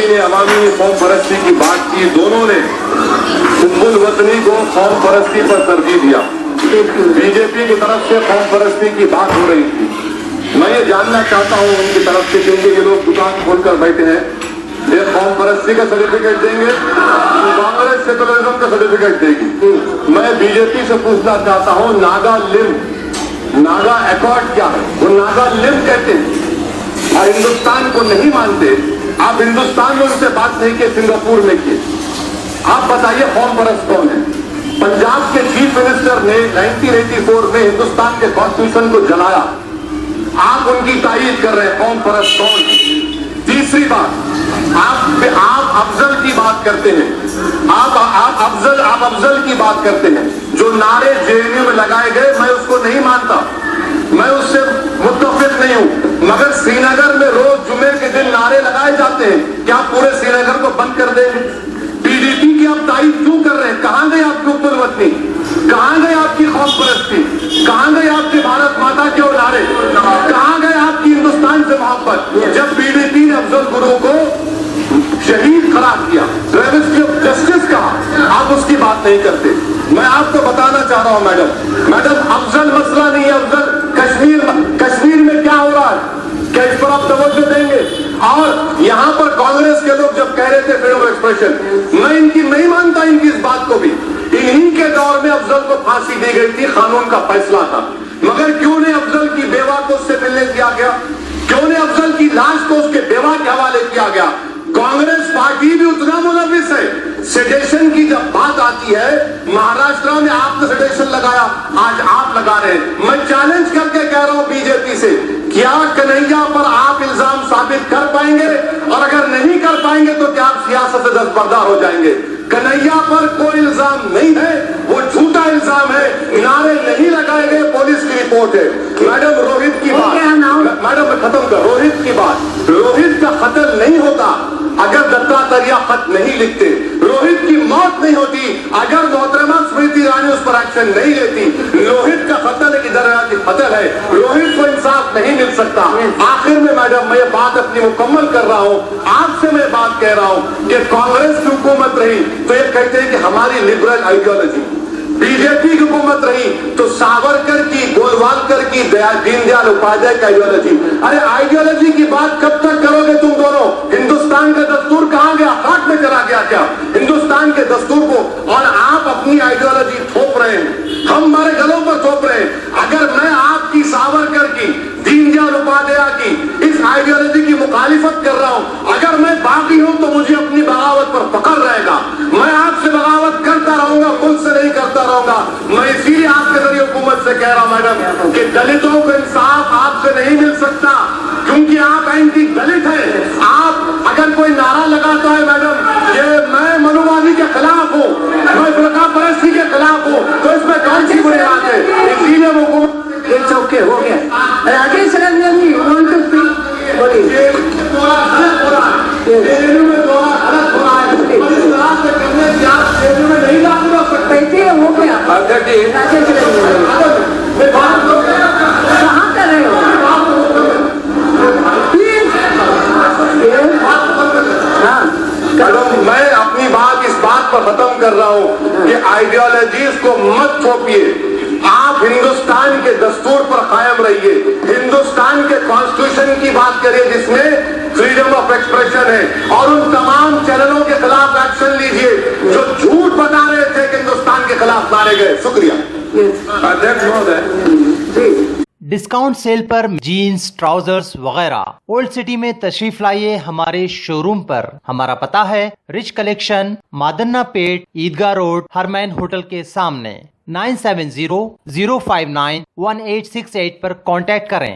BJP ने अवामी कौम परस्ती की बात की, दोनों ने हिंदुल वतनी को कौम परस्ती पर तरजीह दिया। बीजेपी की तरफ से कौम परस्ती की बात हो रही थी। मैं ये जानना चाहता हूँ उनकी तरफ से, क्योंकि ये लोग दुकान खोलकर बैठे हैं, ये कौम परस्ती का सर्टिफिकेट देंगे, कांग्रेस सेकुलरिज्म का सर्टिफिकेट देगी। मैं बीजेपी से पूछना चाहता हूँ, नागा लिम, नागा एकॉर्ड क्या है? वो नागा लिम कहते हैं और हिंदुस्तान को नहीं मानते। आप हिंदुस्तान में उनसे बात नहीं की, सिंगापुर में की। आप बताइए कौम परस्त कौन है? पंजाब के चीफ मिनिस्टर ने 1984 में हिंदुस्तान के कॉन्स्टिट्यूशन को जलाया। आप उनकी तारीफ कर रहे हैं, कौम परस्त कौन है? तीसरी बात, आप अफजल की बात करते हैं, आप अफजल की बात करते हैं। जो नारे जेएनयू में लगाए गए, मैं उसको नहीं मानता, मैं उससे मुत्तफिक नहीं हूं। मगर श्रीनगर में रोज जुमे के दिन नारे लगाए जाते हैं, क्या पूरे श्रीनगर को बंद कर देंगे? पीडीपी की आप तारीफ क्यों कर रहे हैं? कहां गए आपकी उम्मुल वतनी? कहां गए आपकी कौम परस्ती? कहां गए आपके भारत माता के नारे? कहां गए आपकी हिंदुस्तान से मोहब्बत? जब पीडीपी ने अफजल गुरु को शहीद करार किया, ट्रेविस्ट्री ऑफ जस्टिस कहा, आप उसकी बात नहीं करते। मैं आपको बताना चाह रहा हूं मैडम, अफजल मसला नहीं है। अफजल कश्मीर में क्या हो रहा है, क्या इस पर आप तवज्जो देंगे? और यहां पर कांग्रेस के लोग जब कह रहे थे फ्रीडम ऑफ एक्सप्रेशन, मैं इनकी नहीं मानता इनकी इस बात को भी। इन्हीं के दौर में अफजल को फांसी दी गई थी, कानून का फैसला था। मगर क्यों नहीं अफजल की बेवा को उससे मिलने दिया गया? क्यों नहीं अफजल की लाश को उसके बेवा के हवाले किया गया? कांग्रेस पार्टी भी उतना मुलविस है। सेडेशन की जब बात आती है, महाराष्ट्र में आपने सेडेशन लगाया, आज आप लगा रहे हैं। मैं चैलेंज करके कह रहा हूं बीजेपी से, क्या कन्हैया पर आप इल्जाम साबित कर पाएंगे? और अगर नहीं कर पाएंगे तो क्या आप सियासत से दस्तबरदार हो जाएंगे? कन्हैया पर कोई इल्जाम नहीं है, वो झूठा इल्जाम है, नारे नहीं लगाए गए, पुलिस की रिपोर्ट है। मैडम रोहित की बात, मैडम मैं खत्म कर, रोहित की बात, रोहित का कत्ल नहीं होता अगर दत्तात्रेय खत नहीं लिखते। रोहित की मौत नहीं होती अगर मोहतरमा स्मृति ईरानी उस पर एक्शन नहीं लेती। रोहित का कत्ल एक इधर कत्ल है, रोहित को इंसाफ नहीं मिल सकता। आखिर में मैडम मैं ये बात अपनी मुकम्मल कर रहा हूं, आपसे मैं बात कह रहा हूं कि कांग्रेस की हुकूमत रही तो ये कहते हैं कि हमारी लिबरल आइडियोलॉजी, बीजेपी की हुकूमत रही तो सावरकर की, गोलवालकर की, दीनदयाल उपाध्याय की आइडियोलॉजी। अरे आइडियोलॉजी की बात कब तक करोगे तुम दोनों? हिंदुस्तान का दस्तूर कहां गया? खाक में चला गया क्या हिंदुस्तान के दस्तूर को? और आप अपनी आइडियोलॉजी थोप रहे हैं, हम हमारे गलों पर थोप रहे हैं। अगर मैं आपकी, सावरकर की, दीनदयाल उपाध्याय की इस आइडियोलॉजी की मुखालिफत कर रहा हूं, अगर मैं बाकी हूं तो मुझे अपनी बगावत पर पकड़ रहेगा। मैं आपसे बगावत करता रहूंगा, मुझसे नहीं करता रहूंगा। मैं इसीलिए आपके जरिए हुकूमत से कह रहा हूं मैडम कि दलितों को इंसाफ आपसे नहीं मिल सकता, क्योंकि आप एंटी दलित हैं। आप अगर कोई नारा लगाता है मैडम कि मैं मनुवादी के खिलाफ हूं, मैं फरका परस्ती के खिलाफ हूं, तो इसमें कौन सी बुरी बात है? इसीलिए वो हुकूमत ओके हो गया। राकेश रंजन जी want to speak? बोलिए। कैसे हो गया? राकेश रंजन कहाँ कर रहे हो? मैडम मैं अपनी बात इस बात पर खत्म कर रहा हूं कि आइडियोलॉजीज को मत थोपिए। आप हिंदुस्तान के दस्तूर पर कायम रहिए, हिंदुस्तान के कॉन्स्टिट्यूशन की बात करिए जिसमें फ्रीडम ऑफ एक्सप्रेशन है, और उन तमाम चैनलों के खिलाफ एक्शन लीजिए जो झूठ बता रहे थे कि हिंदुस्तान के खिलाफ मारे गए। शुक्रिया अध्यक्ष महोदय। डिस्काउंट सेल पर जीन्स, ट्राउजर्स वगैरह ओल्ड सिटी में तशरीफ लाइए हमारे शोरूम पर। हमारा पता है रिच कलेक्शन, मादन्ना पेट, ईदगाह रोड, हरमैन होटल के सामने। 9700591868 पर कांटेक्ट करें।